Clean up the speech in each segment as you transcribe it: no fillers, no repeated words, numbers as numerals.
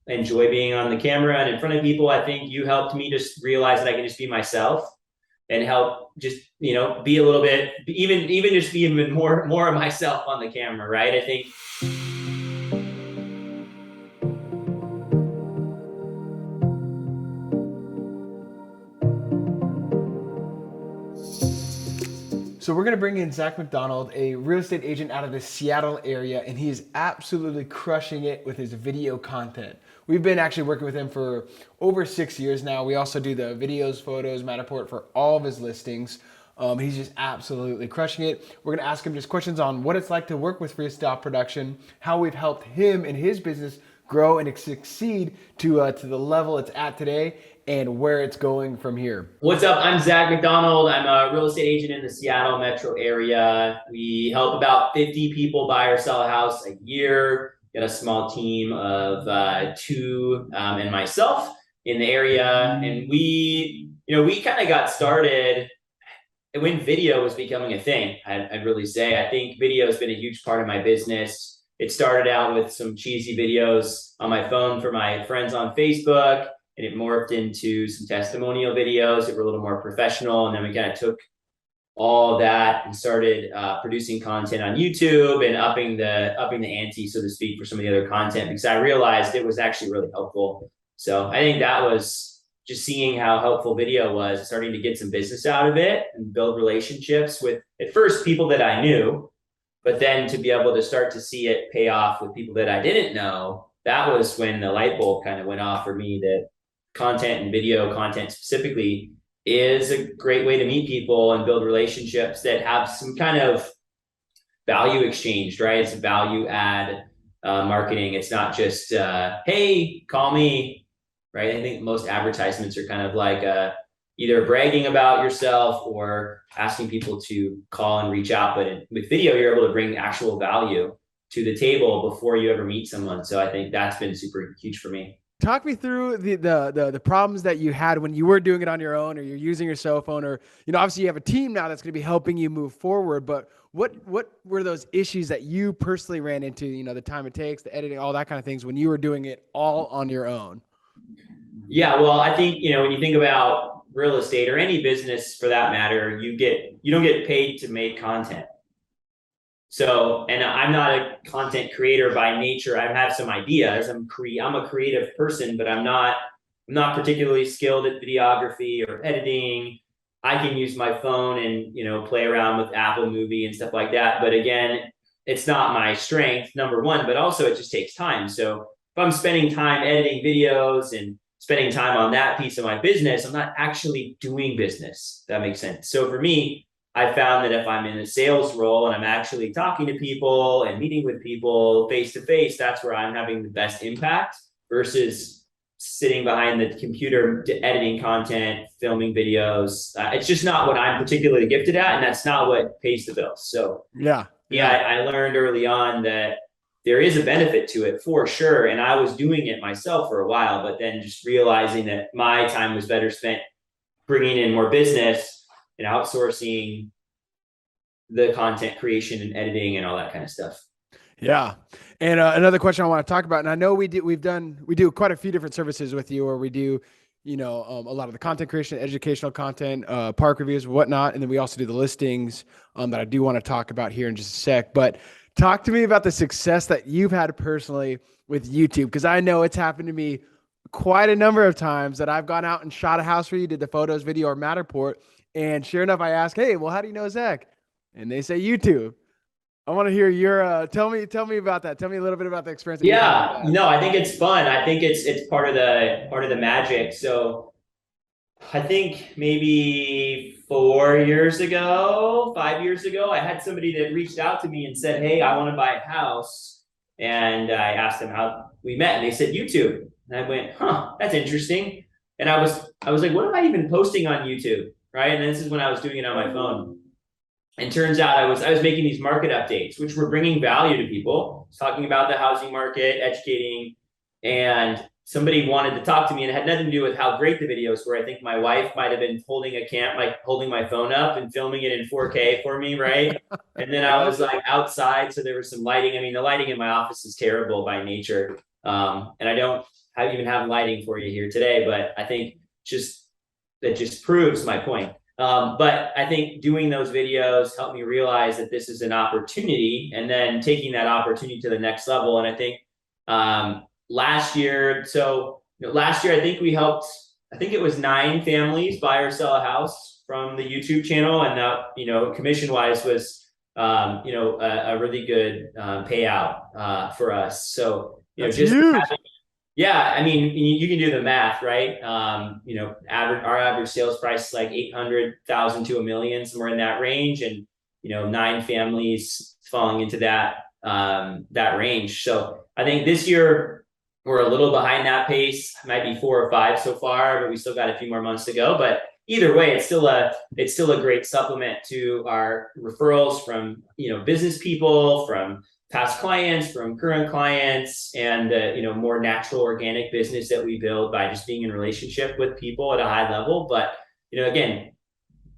enjoy being on the camera and in front of people. I think you helped me just realize that I can just be myself and help just, be a little bit, even just be even more of myself on the camera, right? I think. So we're going to bring in Zach Mcdonald, a real estate agent out of the Seattle area, and he is absolutely crushing it with his video content. We've been actually working with him for over 6 years now. We also do the videos, photos, Matterport for all of his listings. He's just absolutely crushing it. We're going to ask him just questions on what it's like to work with Freestyle Production, how we've helped him and his business grow and succeed to the level it's at today, and where it's going from here. What's up? I'm Zach Mcdonald. I'm a real estate agent in the Seattle metro area. We help about 50 people buy or sell a house a year. Got a small team of two and myself in the area. And we kind of got started when video was becoming a thing. I'd really say. I think video has been a huge part of my business. It started out with some cheesy videos on my phone for my friends on Facebook, and it morphed into some testimonial videos that were a little more professional. And then we kind of took all that and started producing content on YouTube and upping the ante, so to speak, for some of the other content, because I realized it was actually really helpful. So I think that was just seeing how helpful video was, starting to get some business out of it and build relationships with, at first, people that I knew, but then to be able to start to see it pay off with people that I didn't know. That was when the light bulb kind of went off for me, that content and video content specifically is a great way to meet people and build relationships that have some kind of value exchanged, right? It's a value add marketing. It's not just, hey, call me, right? I think most advertisements are kind of like either bragging about yourself or asking people to call and reach out. But with video, you're able to bring actual value to the table before you ever meet someone. So I think that's been super huge for me. Talk me through the problems that you had when you were doing it on your own, or you're using your cell phone, or, obviously you have a team now that's going to be helping you move forward, but what were those issues that you personally ran into, the time it takes, the editing, all that kind of things, when you were doing it all on your own? Yeah, well, I think, when you think about real estate or any business for that matter, you don't get paid to make content. So, and I'm not a content creator by nature. I have some ideas. I'm a creative person, but I'm not particularly skilled at videography or editing. I can use my phone and, play around with Apple Movie and stuff like that. But again, it's not my strength, number one, but also it just takes time. So if I'm spending time editing videos and spending time on that piece of my business, I'm not actually doing business. That makes sense. So for me, I found that if I'm in a sales role and I'm actually talking to people and meeting with people face to face, that's where I'm having the best impact versus sitting behind the computer editing content, filming videos. It's just not what I'm particularly gifted at, and that's not what pays the bills. So yeah, I learned early on that there is a benefit to it for sure. And I was doing it myself for a while, but then just realizing that my time was better spent bringing in more business and outsourcing the content creation and editing and all that kind of stuff. Yeah. And another question I want to talk about, and I know we do quite a few different services with you, or we do, a lot of the content creation, educational content, park reviews, whatnot. And then we also do the listings that I do want to talk about here in just a sec. But talk to me about the success that you've had personally with YouTube, because I know it's happened to me quite a number of times that I've gone out and shot a house for you, did the photos, video, or Matterport. And sure enough, I ask, hey, well, how do you know Zach? And they say YouTube. I want to hear your, tell me about that. Tell me a little bit about the experience. Yeah, no, I think it's fun. I think it's part of the magic. So I think maybe 5 years ago, I had somebody that reached out to me and said, hey, I want to buy a house. And I asked them how we met, and they said YouTube. And I went, that's interesting. And I was like, what am I even posting on YouTube? Right. And this is when I was doing it on my phone. And turns out I was making these market updates, which were bringing value to people, talking about the housing market, educating, and somebody wanted to talk to me, and it had nothing to do with how great the videos were. I think my wife might have been holding holding my phone up and filming it in 4K for me, right? And then I was like outside, so there was some lighting. I mean, the lighting in my office is terrible by nature, and I don't even have lighting for you here today, but I think that just proves my point. But I think doing those videos helped me realize that this is an opportunity, and then taking that opportunity to the next level. And I think last year, I think we helped, I think it was 9 families buy or sell a house from the YouTube channel. And that, commission wise was, a really good payout for us. So, That's just huge. yeah, I mean, you can do the math, right? Our average sales price is like 800,000 to $1 million, somewhere in that range, and 9 families falling into that range. So I think this year we're a little behind that pace. Might be 4 or 5 so far, but we still got a few more months to go. But either way, it's still a great supplement to our referrals from business people, from past clients, from current clients, and the more natural organic business that we build by just being in relationship with people at a high level. But again,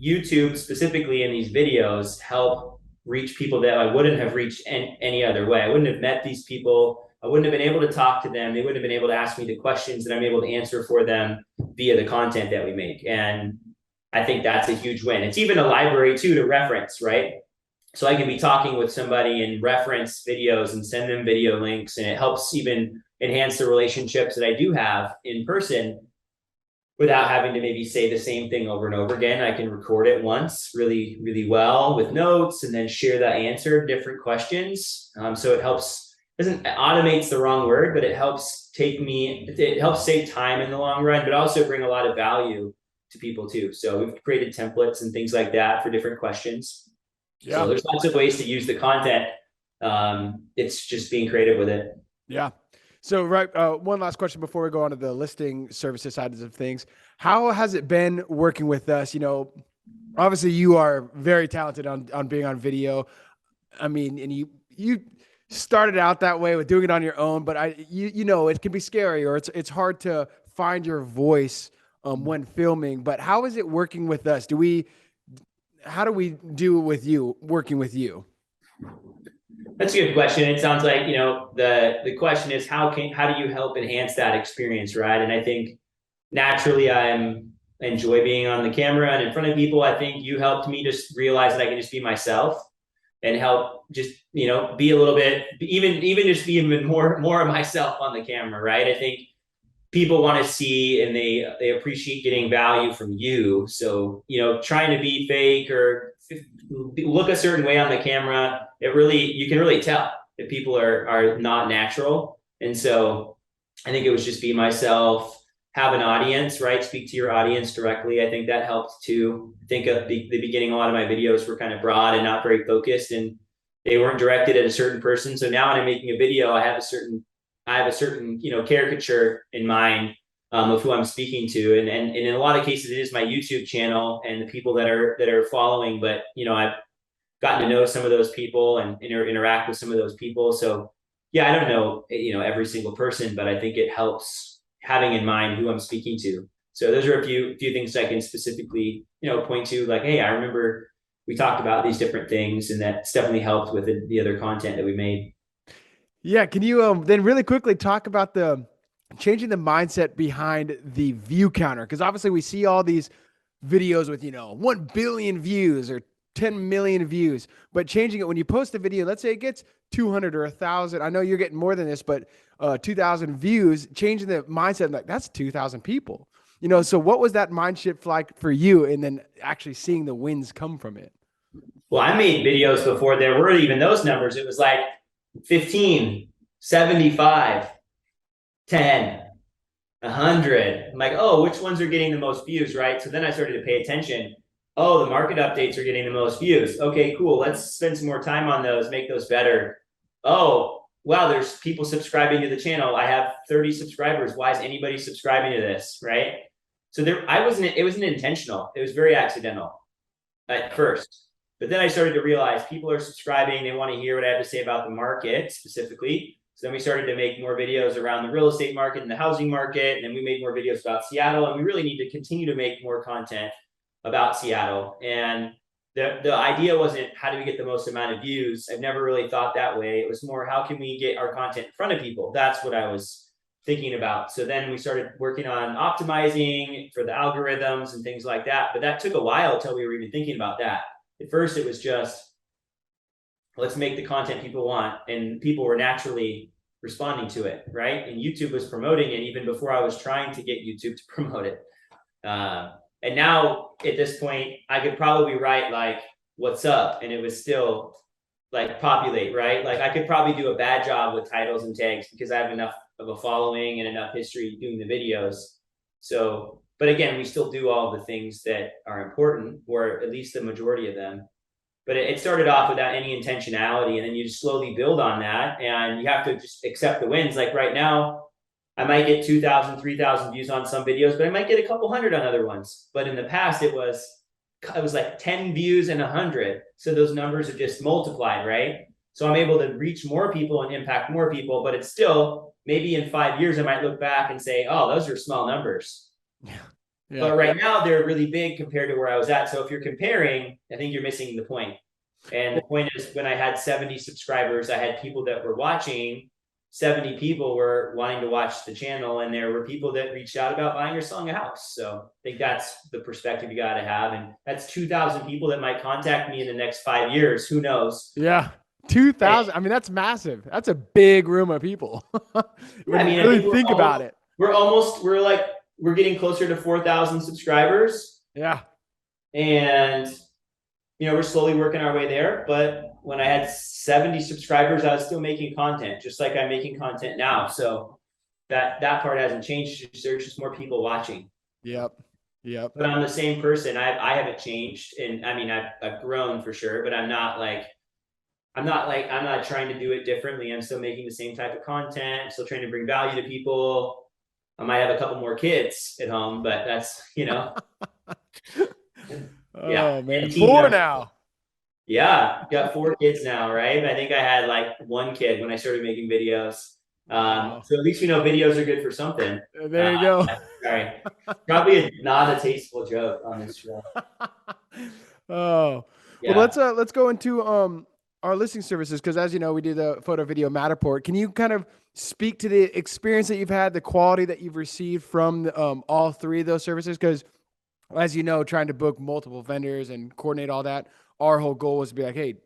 YouTube specifically in these videos help reach people that I wouldn't have reached any other way. I wouldn't have met these people. I wouldn't have been able to talk to them. They wouldn't have been able to ask me the questions that I'm able to answer for them via the content that we make. And I think that's a huge win. It's even a library too to reference, right? So I can be talking with somebody and reference videos and send them video links, and it helps even enhance the relationships that I do have in person without having to maybe say the same thing over and over again. I can record it once really, really well with notes, and then share the answer, different questions. So it helps, automate's the wrong word, but it helps save time in the long run, but also bring a lot of value to people too. So we've created templates and things like that for different questions. Yeah. So there's lots of ways to use the content. It's just being creative with it. Yeah. So, one last question before we go on to the listing services side of things. How has it been working with us? Obviously you are very talented on being on video. I mean, and you started out that way with doing it on your own, but it can be scary, or it's hard to find your voice when filming. But how is it working with us? How do we do it with you, working with you? That's a good question. It sounds like, the question is how do you help enhance that experience, right? And I think naturally I enjoy being on the camera and in front of people. I think you helped me just realize that I can just be myself and help just, be a little bit, even just be even more of myself on the camera, right? I think people want to see, and they appreciate getting value from you. So, trying to be fake or look a certain way on the camera, you can really tell if people are not natural. And so I think it was just be myself, have an audience, right? Speak to your audience directly. I think that helped too. I think at the beginning, a lot of my videos were kind of broad and not very focused, and they weren't directed at a certain person. So now when I'm making a video, I have a certain caricature in mind of who I'm speaking to, and in a lot of cases it is my YouTube channel and the people that are following. But I've gotten to know some of those people and interact with some of those people. So yeah, I don't know every single person, but I think it helps having in mind who I'm speaking to. So those are a few things I can specifically point to, like, hey, I remember we talked about these different things, and that's definitely helped with the other content that we made. Yeah. Can you then really quickly talk about changing the mindset behind the view counter? Because obviously we see all these videos with 1 billion views or 10 million views, but changing it when you post a video, let's say it gets 200 or 1,000. I know you're getting more than this, but 2,000 views, changing the mindset, like that's 2,000 people. So what was that mind shift like for you, and then actually seeing the wins come from it? Well, I made videos before there were even those numbers. It was like 15, 75, 10, 100. I'm like, oh, which ones are getting the most views, right? So then I started to pay attention. Oh, the market updates are getting the most views. Okay, cool. Let's spend some more time on those, make those better. Oh, wow, there's people subscribing to the channel. I have 30 subscribers. Why is anybody subscribing to this, right? So it wasn't intentional. It was very accidental at first. But then I started to realize people are subscribing. They want to hear what I have to say about the market specifically. So then we started to make more videos around the real estate market and the housing market. And then we made more videos about Seattle. And we really need to continue to make more content about Seattle. And the idea wasn't how do we get the most amount of views. I've never really thought that way. It was more, how can we get our content in front of people? That's what I was thinking about. So then we started working on optimizing for the algorithms and things like that. But that took a while until we were even thinking about that. At first, it was just, let's make the content people want. And people were naturally responding to it, right? And YouTube was promoting it even before I was trying to get YouTube to promote it. And now at this point, I could probably write like, what's up? And it was still like populate, right? Like I could probably do a bad job with titles and tags because I have enough of a following and enough history doing the videos. So, but again, we still do all the things that are important, or at least the majority of them. But it started off without any intentionality, and then you just slowly build on that, and you have to just accept the wins. Like right now, I might get 2,000, 3,000 views on some videos, but I might get a couple hundred on other ones. But in the past, it was like 10 views and 100. So those numbers are just multiplied, right? So I'm able to reach more people and impact more people, but it's still, maybe in 5 years, I might look back and say, oh, those are small numbers. Yeah. But right now they're really big compared to where I was at. So if you're comparing, I think you're missing the point. And the point is, when I had 70 subscribers, I had people that were watching. 70 people were wanting to watch the channel, and there were people that reached out about buying or selling a house. So I think that's the perspective you got to have. And that's 2,000 people that might contact me in the next 5 years. Who knows? Yeah. 2,000. I mean, that's massive. That's a big room of people. When you really think about it. We're getting closer to 4,000 subscribers. Yeah. And, we're slowly working our way there. But when I had 70 subscribers, I was still making content, just like I'm making content now. So that part hasn't changed. There's just more people watching. Yep. But I'm the same person. I haven't changed. And I mean, I've grown for sure, but I'm not trying to do it differently. I'm still making the same type of content, still trying to bring value to people. I might have a couple more kids at home, but that's, Oh yeah. man, 4 now. Yeah, got 4 kids now, right? I think I had like 1 kid when I started making videos. So at least videos are good for something. There you go. Sorry, probably not a tasteful joke on this show. Oh, yeah. Well, let's go into our listing services, because as you know, we do the photo video Matterport. Can you kind of speak to the experience that you've had, the quality that you've received from all 3 of those services? Because as you know, trying to book multiple vendors and coordinate all that, our whole goal was to be like, hey,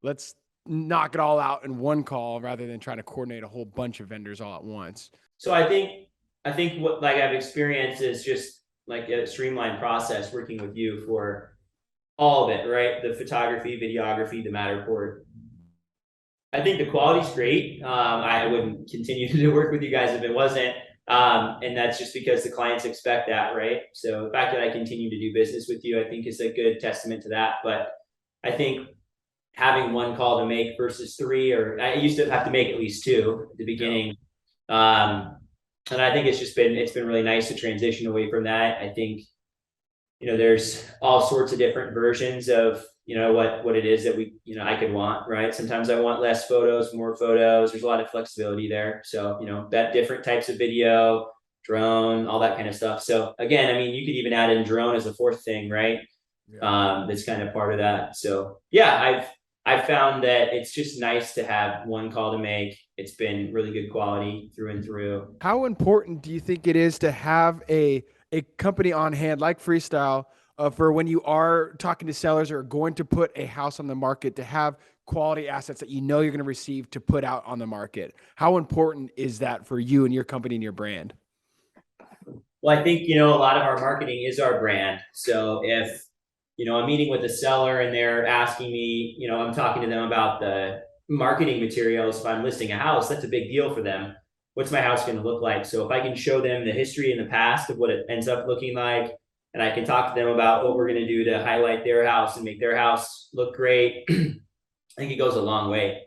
let's knock it all out in one call rather than trying to coordinate a whole bunch of vendors all at once. So I think what I've experienced is just like a streamlined process working with you for all of it, right? The photography, videography, the Matterport. I think the quality's great. I wouldn't continue to work with you guys if it wasn't. And that's just because the clients expect that, right? So the fact that I continue to do business with you, I think is a good testament to that. But I think having 1 call to make versus 3, or I used to have to make at least 2 at the beginning. And I think it's been really nice to transition away from that. I think, there's all sorts of different versions of, what it is that I could want, right? Sometimes I want less photos, more photos. There's a lot of flexibility there. So, that different types of video, drone, all that kind of stuff. So again, I mean, you could even add in drone as a 4th thing, right? Yeah. That's kind of part of that. So yeah, I've found that it's just nice to have 1 call to make. It's been really good quality through and through. How important do you think it is to have a company on hand like Freestyle for when you are talking to sellers or going to put a house on the market, to have quality assets that you're going to receive to put out on the market? How important is that for you and your company and your brand? Well, I think, a lot of our marketing is our brand. So if, I'm meeting with a seller and they're asking me, I'm talking to them about the marketing materials. If I'm listing a house, that's a big deal for them. What's my house going to look like? So if I can show them the history in the past of what it ends up looking like, and I can talk to them about what we're going to do to highlight their house and make their house look great, I think it goes a long way.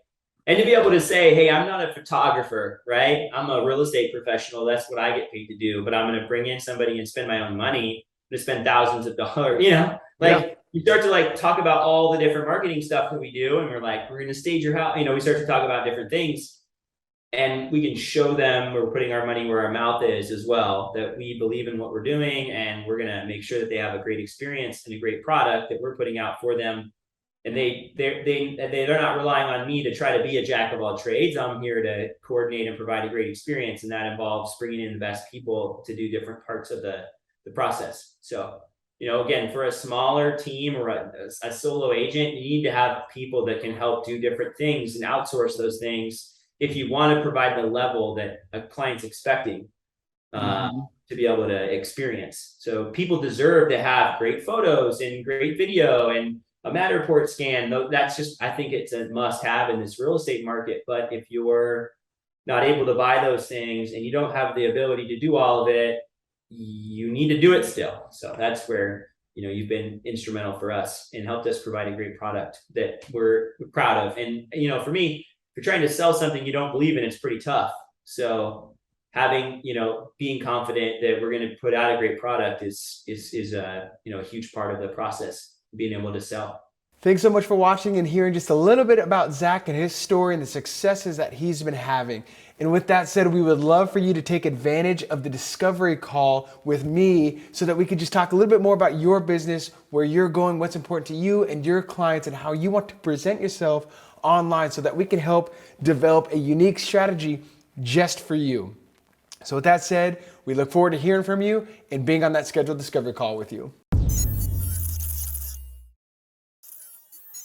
And to be able to say, hey, I'm not a photographer, right? I'm a real estate professional. That's what I get paid to do. But I'm going to bring in somebody and spend my own money to spend thousands of dollars, You start to talk about all the different marketing stuff that we do. And we're going to stage your house. We start to talk about different things. And we can show them we're putting our money where our mouth is as well, that we believe in what we're doing, and we're going to make sure that they have a great experience and a great product that we're putting out for them. and they're not relying on me to try to be a jack of all trades. I'm here to coordinate and provide a great experience, and that involves bringing in the best people to do different parts of the process. So, again, for a smaller team or a solo agent, you need to have people that can help do different things and outsource those things if you want to provide the level that a client's expecting to be able to experience. So people deserve to have great photos and great video and a Matterport scan. That's just, I think it's a must have in this real estate market. But if you're not able to buy those things and you don't have the ability to do all of it, you need to do it still. So that's where, you've been instrumental for us and helped us provide a great product that we're proud of. And, for me, if you're trying to sell something you don't believe in, it's pretty tough. So having, being confident that we're going to put out a great product is a huge part of the process, being able to sell. Thanks so much for watching and hearing just a little bit about Zach and his story and the successes that he's been having. And with that said, we would love for you to take advantage of the discovery call with me so that we could just talk a little bit more about your business, where you're going, what's important to you and your clients, and how you want to present yourself online so that we can help develop a unique strategy just for you. So with that said, we look forward to hearing from you and being on that scheduled discovery call with you.